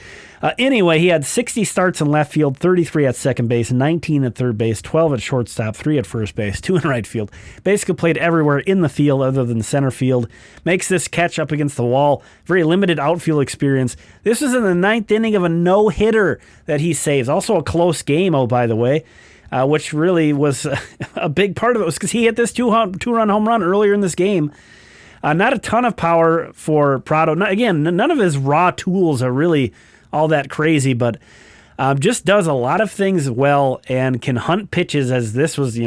Anyway, he had 60 starts in left field, 33 at second base, 19 at third base, 12 at shortstop, 3 at first base, 2 in right field. Basically played everywhere in the field other than center field. Makes this catch up against the wall. Very limited outfield experience. This was in the 9th inning of a no-hitter that he saves. Also a close game, oh, by the way. Which really was a big part of it was because he hit this two-run home run earlier in this game. Not a ton of power for Prato. Again, none of his raw tools are really all that crazy, but just does a lot of things well and can hunt pitches as this was,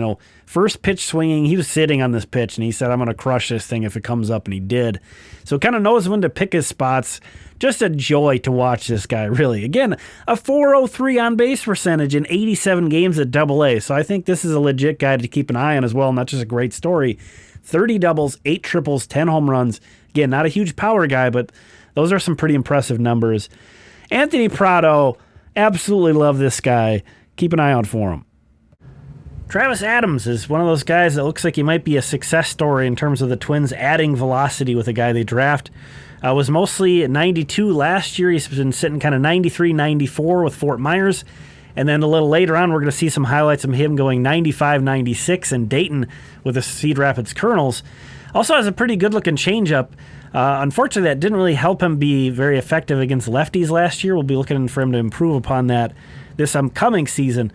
first pitch swinging. He was sitting on this pitch, and he said, I'm going to crush this thing if it comes up, and he did. So kind of knows when to pick his spots. Just a joy to watch this guy, really. Again, a .403 on-base percentage in 87 games at Double-A. So I think this is a legit guy to keep an eye on as well, not just a great story. 30 doubles, 8 triples, 10 home runs. Again, not a huge power guy, but those are some pretty impressive numbers. Anthony Prato, absolutely love this guy. Keep an eye out for him. Travis Adams is one of those guys that looks like he might be a success story in terms of the Twins adding velocity with a guy they draft. Was mostly at 92 last year. He's been sitting kind of 93, 94 with Fort Myers. And then a little later on, we're going to see some highlights of him going 95, 96 in Dayton with the Cedar Rapids Colonels. Also has a pretty good-looking changeup. Unfortunately, that didn't really help him be very effective against lefties last year. We'll be looking for him to improve upon that this upcoming season.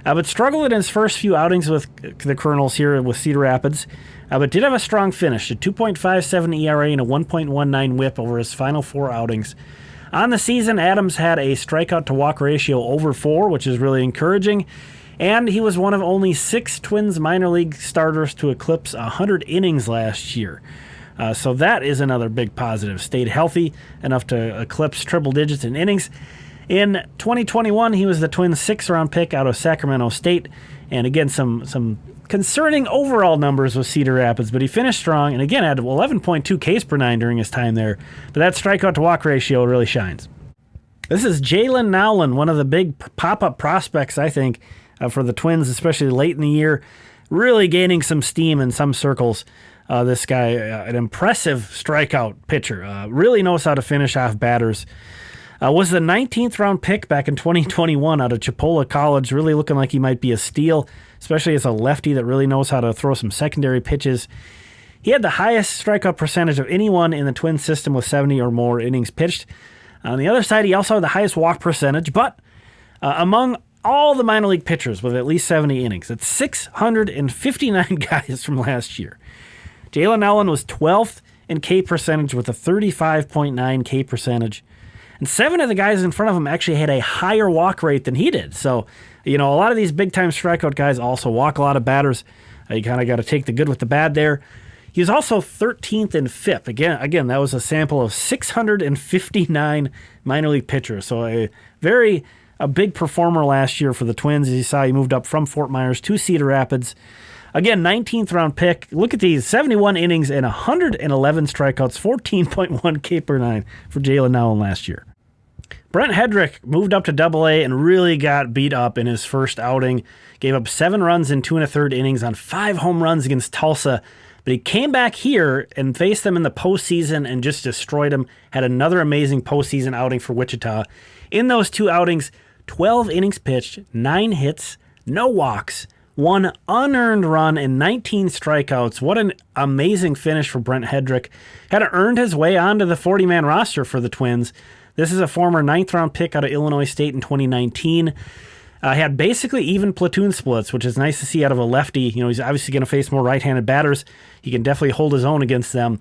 But struggled in his first few outings with the Colonels here with Cedar Rapids. But did have a strong finish, a 2.57 ERA and a 1.19 whip over his final 4 outings. On the season, Adams had a strikeout-to-walk ratio over 4, which is really encouraging. And he was one of only 6 Twins minor league starters to eclipse 100 innings last year. So that is another big positive. Stayed healthy enough to eclipse triple digits in innings. In 2021, he was the Twins' 6th-round pick out of Sacramento State. And again, some concerning overall numbers with Cedar Rapids, but he finished strong and again had 11.2 Ks per 9 during his time there. But that strikeout-to-walk ratio really shines. This is Jaylen Nowlin, one of the big pop-up prospects, I think, for the Twins, especially late in the year. Really gaining some steam in some circles. This guy, an impressive strikeout pitcher. Really knows how to finish off batters. Was the 19th round pick back in 2021 out of Chipola College. Really looking like he might be a steal, especially as a lefty that really knows how to throw some secondary pitches. He had the highest strikeout percentage of anyone in the Twins system with 70 or more innings pitched. On the other side, he also had the highest walk percentage, but among all the minor league pitchers with at least 70 innings. That's 659 guys from last year. Jaylen Nowlin was 12th in K percentage with a 35.9 K percentage. And 7 of the guys in front of him actually had a higher walk rate than he did. So, a lot of these big-time strikeout guys also walk a lot of batters. You kind of got to take the good with the bad there. He was also 13th in FIP. Again, that was a sample of 659 minor league pitchers. So a big performer last year for the Twins. As you saw, he moved up from Fort Myers to Cedar Rapids. Again, 19th round pick. Look at these, 71 innings and 111 strikeouts, 14.1 K per nine for Jaylen Nowlin last year. Brent Headrick moved up to Double-A and really got beat up in his first outing. Gave up 7 runs in 2 1/3 innings on 5 home runs against Tulsa. But he came back here and faced them in the postseason and just destroyed them. Had another amazing postseason outing for Wichita. In those 2 outings, 12 innings pitched, 9 hits, no walks, 1 unearned run, and 19 strikeouts. What an amazing finish for Brent Headrick. Had earned his way onto the 40-man roster for the Twins. This is a former 9th-round pick out of Illinois State in 2019. Had basically even platoon splits, which is nice to see out of a lefty. He's obviously going to face more right-handed batters. He can definitely hold his own against them.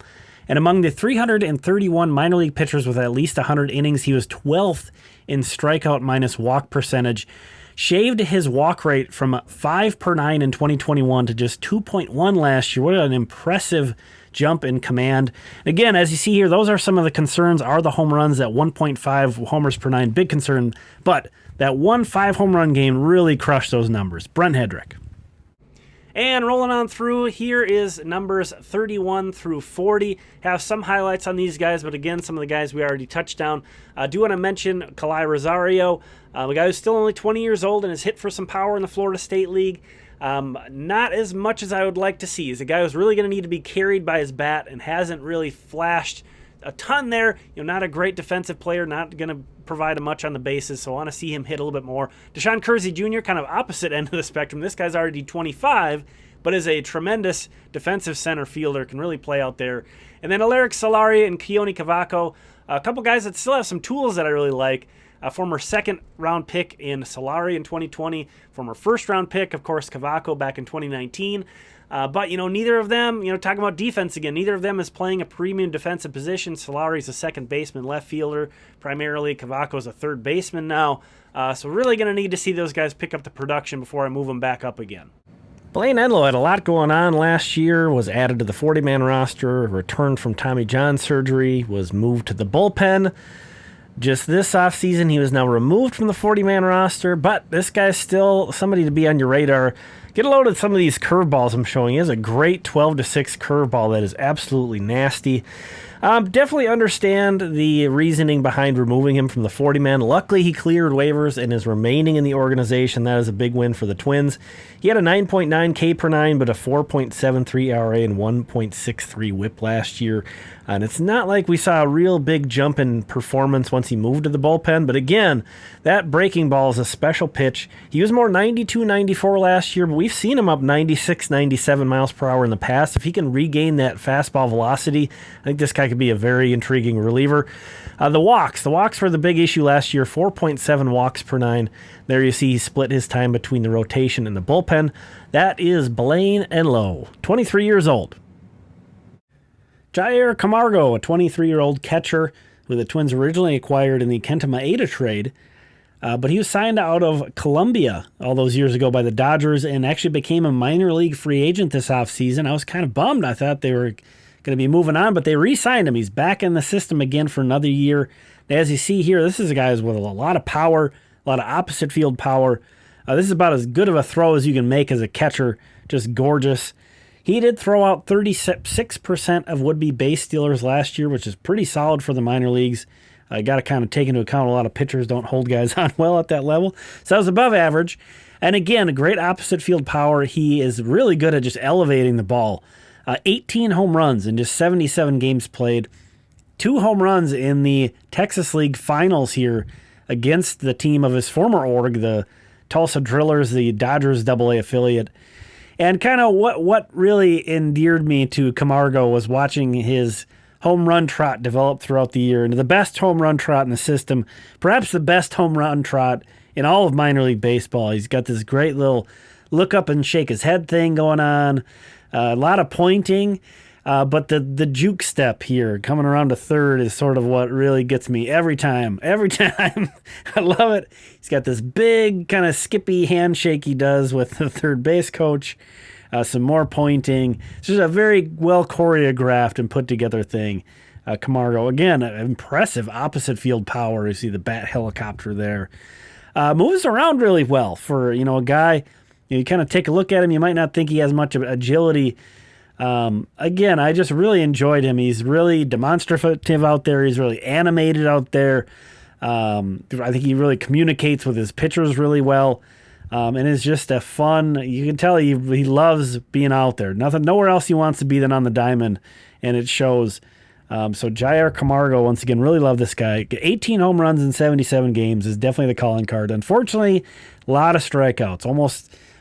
And among the 331 minor league pitchers with at least 100 innings, he was 12th in strikeout minus walk percentage. Shaved his walk rate from 5 per 9 in 2021 to just 2.1 last year. What an impressive jump in command. Again, as you see here, those are some of the concerns, are the home runs. That 1.5 homers per 9, big concern. But that 1 5 home run game really crushed those numbers. Brent Headrick. And rolling on through, here is numbers 31 through 40. Have some highlights on these guys, but again, some of the guys we already touched on. I do want to mention Kalai Rosario, a guy who's still only 20 years old and has hit for some power in the Florida State League. Not as much as I would like to see. He's a guy who's really going to need to be carried by his bat and hasn't really flashed a ton there. Not a great defensive player, not going to provide much on the bases, so I want to see him hit a little bit more. Deshaun Kersey Jr., kind of opposite end of the spectrum. This guy's already 25, but is a tremendous defensive center fielder, can really play out there. And then Aleric Solari and Keone Cavaco, a couple guys that still have some tools that I really like. A former 2nd-round pick in Solari in 2020, former 1st-round pick, of course, Cavaco back in 2019. But, neither of them, talking about defense again, neither of them is playing a premium defensive position. Solari's a second baseman, left fielder primarily. Cavaco's a third baseman now. So really going to need to see those guys pick up the production before I move them back up again. Blayne Enlow had a lot going on last year, was added to the 40-man roster, returned from Tommy John surgery, was moved to the bullpen. Just this offseason, he was now removed from the 40-man roster, but this guy's still somebody to be on your radar. Get a load of some of these curveballs I'm showing. He has a great 12-6 curveball that is absolutely nasty. Definitely understand the reasoning behind removing him from the 40-man. Luckily, he cleared waivers and is remaining in the organization. That is a big win for the Twins. He had a 9.9 K per 9, but a 4.73 ERA and 1.63 WHIP last year. And it's not like we saw a real big jump in performance once he moved to the bullpen. But again, that breaking ball is a special pitch. He was more 92, 94 last year, but we've seen him up 96, 97 miles per hour in the past. If he can regain that fastball velocity, I think this guy could be a very intriguing reliever. The walks were the big issue last year, 4.7 walks per 9. There you see he split his time between the rotation and the bullpen. That is Blayne Enlow, 23 years old. Jair Camargo, a 23-year-old catcher who the Twins originally acquired in the Kenta Maeda trade, but he was signed out of Colombia all those years ago by the Dodgers and actually became a minor league free agent this offseason. I was kind of bummed. I thought they were going to be moving on, but they re-signed him. He's back in the system again for another year. As you see here, this is a guy with a lot of power, a lot of opposite field power. This is about as good of a throw as you can make as a catcher. Just gorgeous. He did throw out 36% of would-be base stealers last year, which is pretty solid for the minor leagues. Got to kind of take into account a lot of pitchers don't hold guys on well at that level. So that was above average. And again, a great opposite field power. He is really good at just elevating the ball. 18 home runs in just 77 games played. 2 home runs in the Texas League Finals here against the team of his former org, the Tulsa Drillers, the Dodgers AA affiliate. And kind of what really endeared me to Camargo was watching his home run trot develop throughout the year. And the best home run trot in the system, perhaps the best home run trot in all of minor league baseball. He's got this great little look up and shake his head thing going on. A lot of pointing. But the juke step here, coming around to third, is sort of what really gets me every time. Every time. I love it. He's got this big kind of skippy handshake he does with the third base coach. Some more pointing. It's just a very well choreographed and put together thing. Camargo, again, impressive opposite field power. You see the bat helicopter there. Moves around really well for, a guy. You kind of take a look at him, you might not think he has much of agility. Again, I just really enjoyed him. He's really demonstrative out there. He's really animated out there. I think he really communicates with his pitchers really well. And is just a fun, you can tell he loves being out there. Nowhere else he wants to be than on the diamond, and it shows. So Jair Camargo, once again, really love this guy. 18 home runs in 77 games is definitely the calling card. Unfortunately, a lot of strikeouts.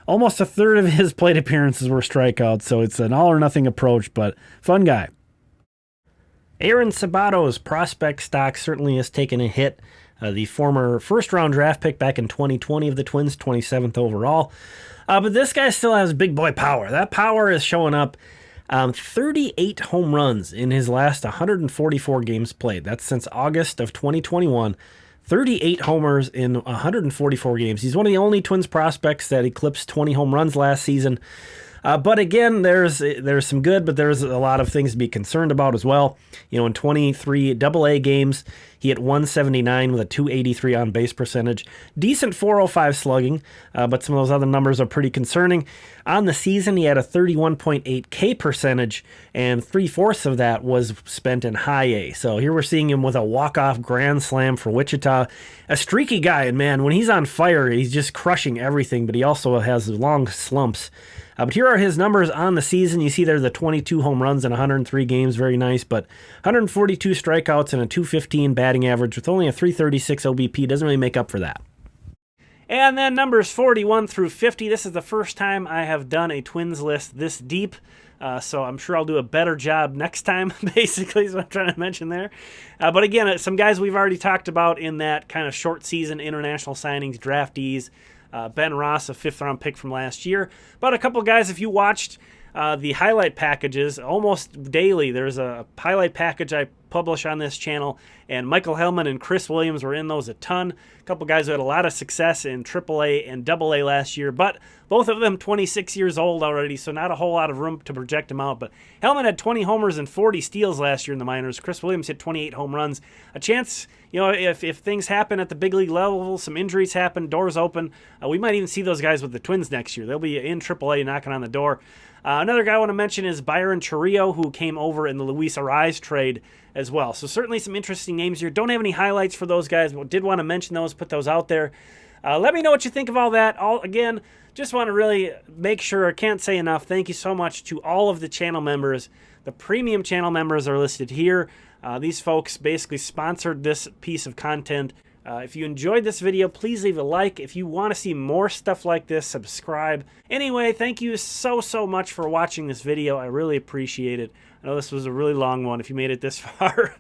Almost a third of his plate appearances were strikeouts, so it's an all-or-nothing approach, but fun guy. Aaron Sabato's prospect stock certainly has taken a hit. The former first-round draft pick back in 2020 of the Twins, 27th overall. But this guy still has big boy power. That power is showing up. 38 home runs in his last 144 games played. That's since August of 2021. 38 homers in 144 games. He's one of the only Twins prospects that eclipsed 20 home runs last season. But again, there's some good, but there's a lot of things to be concerned about as well. In 23 AA games, he hit 179 with a 283 on base percentage. Decent 405 slugging, but some of those other numbers are pretty concerning. On the season, he had a 31.8 K percentage, and 3/4 of that was spent in high A. So here we're seeing him with a walk-off grand slam for Wichita. A streaky guy, and man, when he's on fire, he's just crushing everything, but he also has long slumps. But here are his numbers on the season. You see there the 22 home runs in 103 games, very nice, but 142 strikeouts and a 215 batting average with only a 336 OBP doesn't really make up for that. And then numbers 41 through 50. This is the first time I have done a Twins list this deep, so I'm sure I'll do a better job next time, basically, is what I'm trying to mention there. But again, some guys we've already talked about in that kind of short season international signings, draftees. Ben Ross, a fifth-round pick from last year. But a couple guys, if you watched the highlight packages, almost daily, there's a highlight package I publish on this channel, and Michael Hellman and Chris Williams were in those a ton. A couple guys who had a lot of success in AAA and AA last year, but both of them 26 years old already, so not a whole lot of room to project them out. But Hellman had 20 homers and 40 steals last year in the minors. Chris Williams hit 28 home runs. A chance, if things happen at the big league level, some injuries happen, doors open, we might even see those guys with the Twins next year. They'll be in AAA knocking on the door. Another guy I want to mention is Byron Chiriot, who came over in the Luis Arraez trade as well. So certainly some interesting names here. Don't have any highlights for those guys, but did want to mention those, put those out there. Let me know what you think of all that. Again, just want to really make sure, I can't say enough, thank you so much to all of the channel members. The premium channel members are listed here. These folks basically sponsored this piece of content. If you enjoyed this video, please leave a like. If you want to see more stuff like this, subscribe. Anyway, thank you so much for watching this video. I really appreciate it. I know this was a really long one. If you made it this far,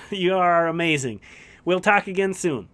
you are amazing. We'll talk again soon.